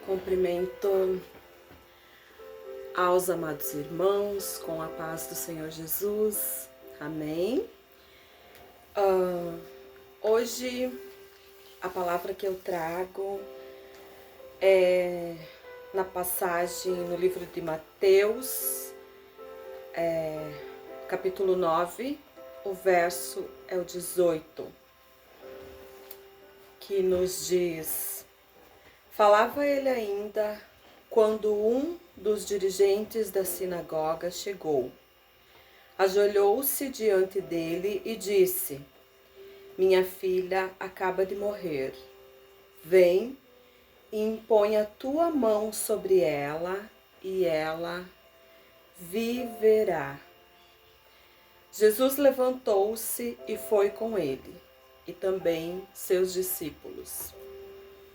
Cumprimento aos amados irmãos com a paz do Senhor Jesus. Amém. Hoje a palavra que eu trago é na passagem no livro de Mateus, capítulo 9, o verso é o 18, que nos diz: falava ele ainda quando um dos dirigentes da sinagoga chegou. Ajoelhou-se diante dele e disse: minha filha acaba de morrer. Vem e impõe a tua mão sobre ela e ela viverá. Jesus levantou-se e foi com ele, e também seus discípulos.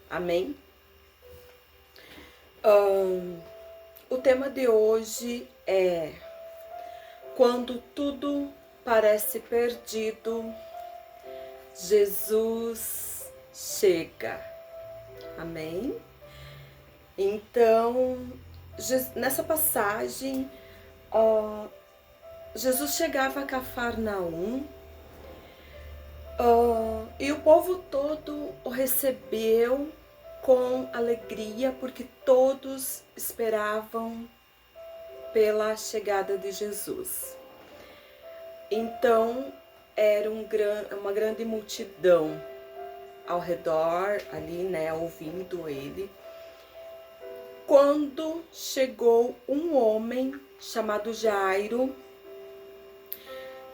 Amém? O tema de hoje é: quando tudo parece perdido, Jesus chega. Amém? Então, nessa passagem, Jesus chegava a Cafarnaum e o povo todo o recebeu com alegria, porque todos esperavam pela chegada de Jesus. Então, era uma grande multidão ao redor, ali, né, ouvindo ele. Quando chegou um homem chamado Jairo,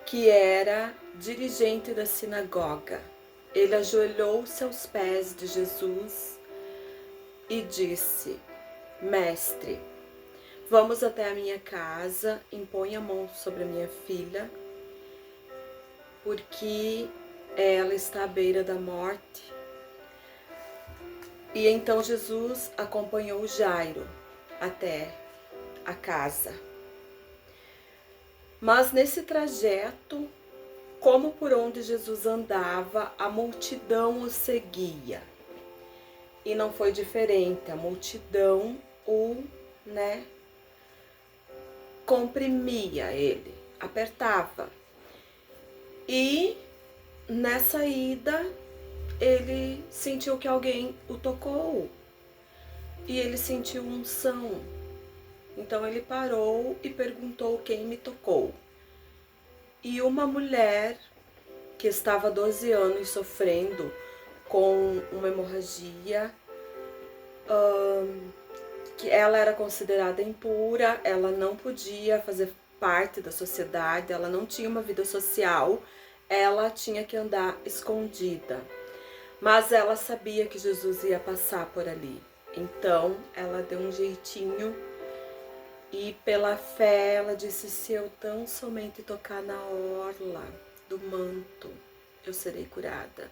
que era dirigente da sinagoga. Ele ajoelhou-se aos pés de Jesus e disse: mestre, vamos até a minha casa, impõe a mão sobre a minha filha, porque ela está à beira da morte. E então Jesus acompanhou Jairo até a casa. Mas nesse trajeto, como por onde Jesus andava, a multidão o seguia. E não foi diferente, a multidão comprimia ele, apertava. E nessa ida, ele sentiu que alguém o tocou. E ele sentiu unção. Então ele parou e perguntou: quem me tocou? E uma mulher que estava há 12 anos sofrendo com uma hemorragia, que ela era considerada impura, ela não podia fazer parte da sociedade, ela não tinha uma vida social, ela tinha que andar escondida. Mas ela sabia que Jesus ia passar por ali. Então ela deu um jeitinho e pela fé ela disse: se eu tão somente tocar na orla do manto, eu serei curada.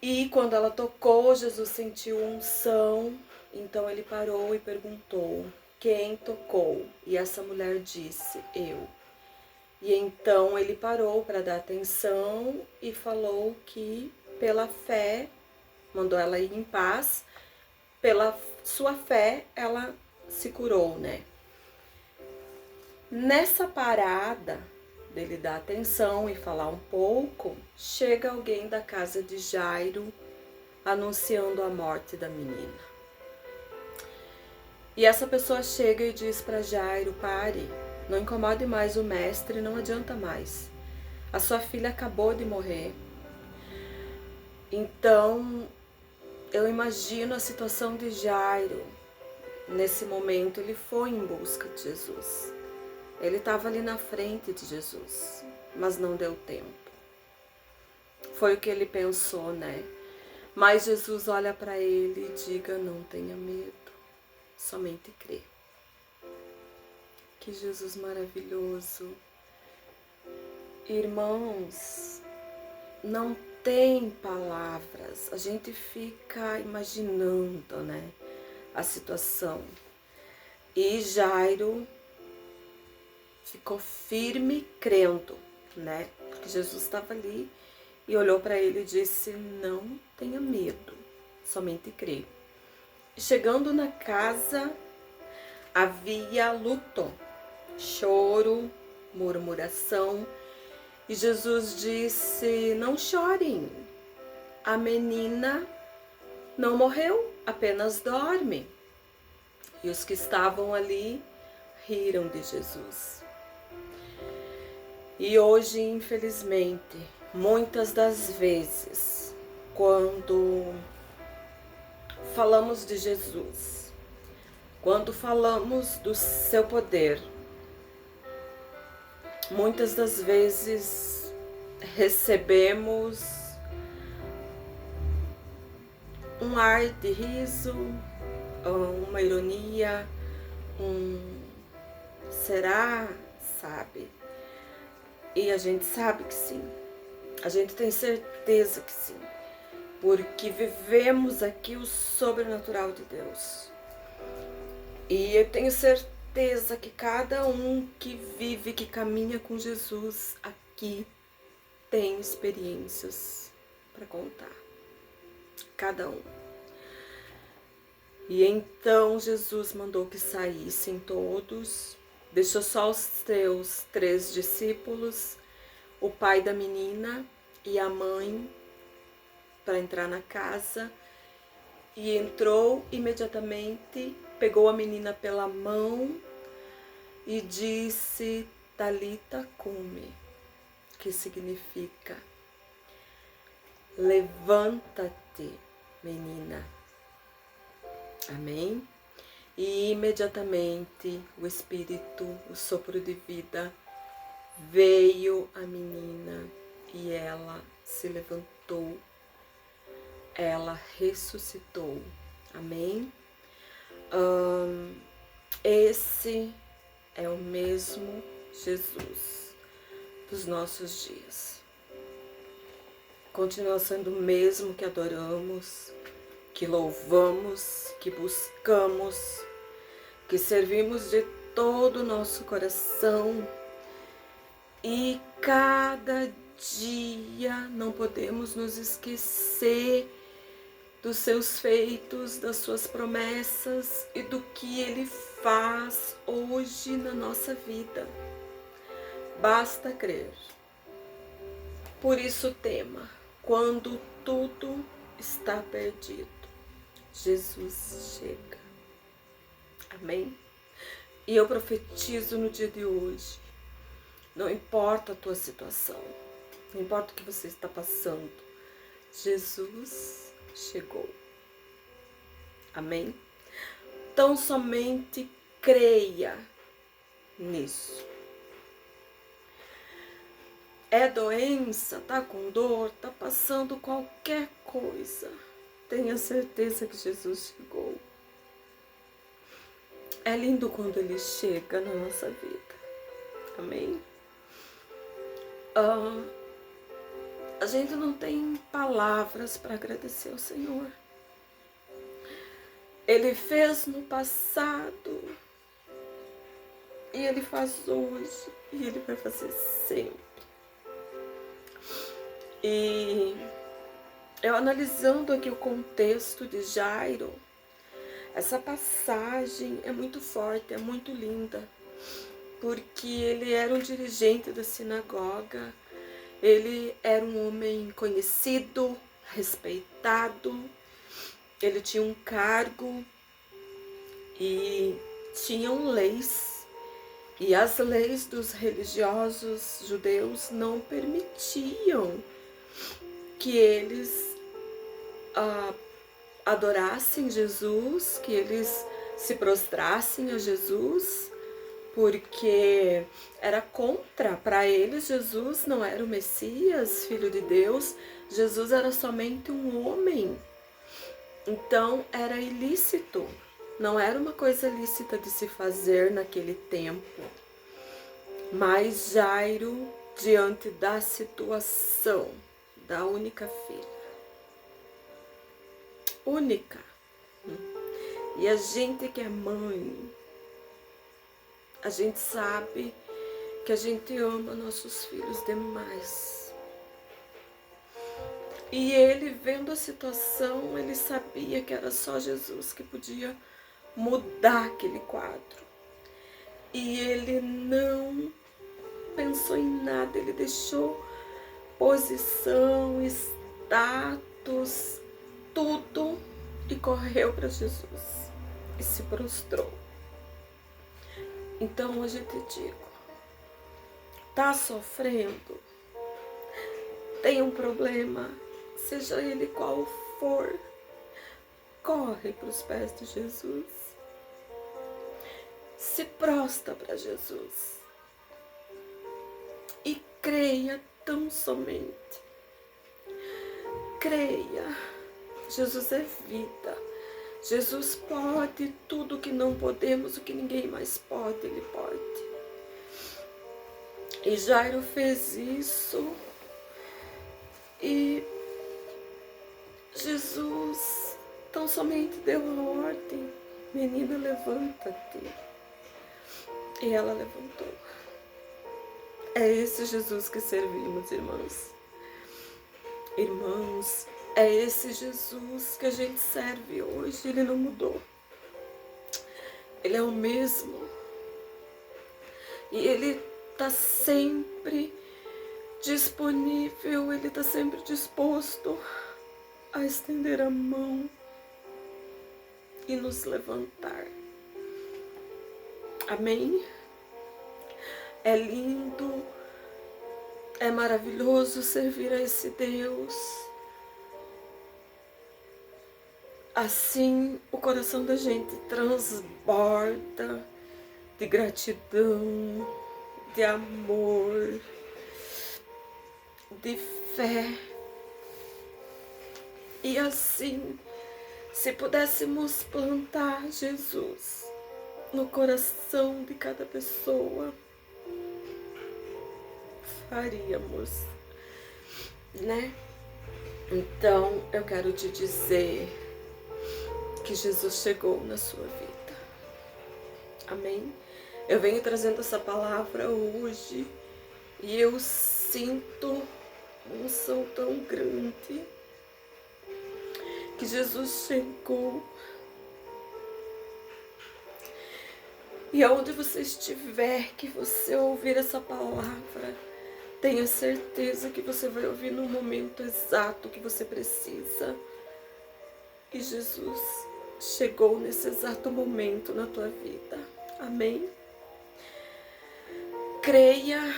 E quando ela tocou, Jesus sentiu unção. Então ele parou e perguntou: quem tocou? E essa mulher disse: eu. E então ele parou para dar atenção e falou que pela fé, mandou ela ir em paz, pela sua fé ela se curou, né? Nessa parada dele dar atenção e falar um pouco, chega alguém da casa de Jairo anunciando a morte da menina. E essa pessoa chega e diz para Jairo: pare, não incomode mais o mestre, não adianta mais. A sua filha acabou de morrer. Então, eu imagino a situação de Jairo. Nesse momento, ele foi em busca de Jesus. Ele estava ali na frente de Jesus, mas não deu tempo. Foi o que ele pensou, né? Mas Jesus olha para ele e diga: não tenha medo, somente crê. Que Jesus maravilhoso. Irmãos, não tem palavras, a gente fica imaginando, né, a situação. E Jairo ficou firme, crendo, né, porque Jesus estava ali e olhou para ele e disse: não tenha medo, somente crê. Chegando na casa, havia luto, choro, murmuração. E Jesus disse: não chorem, a menina não morreu, apenas dorme. E os que estavam ali riram de Jesus. E hoje, infelizmente, muitas das vezes, quando falamos de Jesus, quando falamos do seu poder, muitas das vezes recebemos um ar de riso, uma ironia, será, sabe? E a gente sabe que sim, a gente tem certeza que sim, porque vivemos aqui o sobrenatural de Deus. E eu tenho certeza que cada um que vive, que caminha com Jesus aqui, tem experiências para contar. Cada um. E então Jesus mandou que saíssem todos, deixou só os seus 3 discípulos, o pai da menina e a mãe, para entrar na casa. E entrou imediatamente, pegou a menina pela mão e disse: Talita cumi, que significa: levanta-te, menina. Amém? E imediatamente o Espírito, o sopro de vida, veio à menina e ela se levantou, ela ressuscitou. Amém? Esse é o mesmo Jesus dos nossos dias. Continua sendo o mesmo que adoramos, que louvamos, que buscamos, que servimos de todo o nosso coração. E cada dia não podemos nos esquecer dos seus feitos, das suas promessas e do que Ele faz hoje na nossa vida. Basta crer. Por isso tema, quando tudo está perdido, Jesus chega. Amém? E eu profetizo no dia de hoje, não importa a tua situação, não importa o que você está passando, Jesus chegou. Amém? Então somente creia nisso. É doença, tá com dor, tá passando qualquer coisa, tenha certeza que Jesus chegou. É lindo quando Ele chega na nossa vida. Amém? A gente não tem palavras para agradecer ao Senhor. Ele fez no passado, e Ele faz hoje, e Ele vai fazer sempre. E eu analisando aqui o contexto de Jairo, essa passagem é muito forte, é muito linda, porque ele era um dirigente da sinagoga, ele era um homem conhecido, respeitado, ele tinha um cargo e tinham leis, e as leis dos religiosos judeus não permitiam que eles adorassem Jesus, que eles se prostrassem a Jesus, porque era contra, para eles Jesus não era o Messias, Filho de Deus, Jesus era somente um homem. Então era ilícito, não era uma coisa lícita de se fazer naquele tempo. Mas Jairo, diante da situação da única filha, única, e a gente que é mãe, a gente sabe que a gente ama nossos filhos demais. E ele, vendo a situação, ele sabia que era só Jesus que podia mudar aquele quadro. E ele não pensou em nada, ele deixou posição, status, tudo, e correu para Jesus e se prostrou. Então hoje eu te digo, tá sofrendo? Tem um problema, seja ele qual for, corre para os pés de Jesus. Se prostra para Jesus e creia tão somente. Creia. Jesus é vida. Jesus pode tudo que não podemos, o que ninguém mais pode, Ele pode. E Jairo fez isso. E Jesus tão somente deu a ordem: menina, levanta-te. E ela levantou. É esse Jesus que servimos, irmãos. Irmãos, é esse Jesus que a gente serve hoje. Ele não mudou. Ele é o mesmo. E Ele está sempre disponível, Ele está sempre disposto a estender a mão e nos levantar. Amém? É lindo, é maravilhoso servir a esse Deus. Assim, o coração da gente transborda de gratidão, de amor, de fé. E assim, se pudéssemos plantar Jesus no coração de cada pessoa, faríamos, né? Então, eu quero te dizer que Jesus chegou na sua vida. Amém? Eu venho trazendo essa palavra hoje e eu sinto uma unção tão grande que Jesus chegou. E aonde você estiver, que você ouvir essa palavra, tenha certeza que você vai ouvir no momento exato que você precisa. E Jesus chegou nesse exato momento na tua vida. Amém? Creia,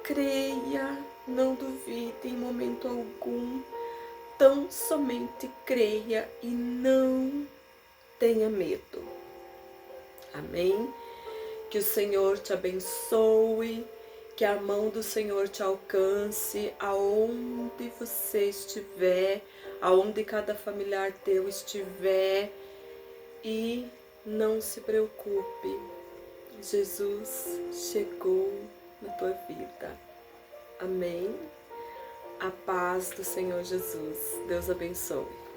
creia, não duvide em momento algum. Tão somente creia e não tenha medo. Amém? Que o Senhor te abençoe, que a mão do Senhor te alcance aonde você estiver, aonde cada familiar teu estiver, e não se preocupe, Jesus chegou na tua vida. Amém? A paz do Senhor Jesus. Deus abençoe.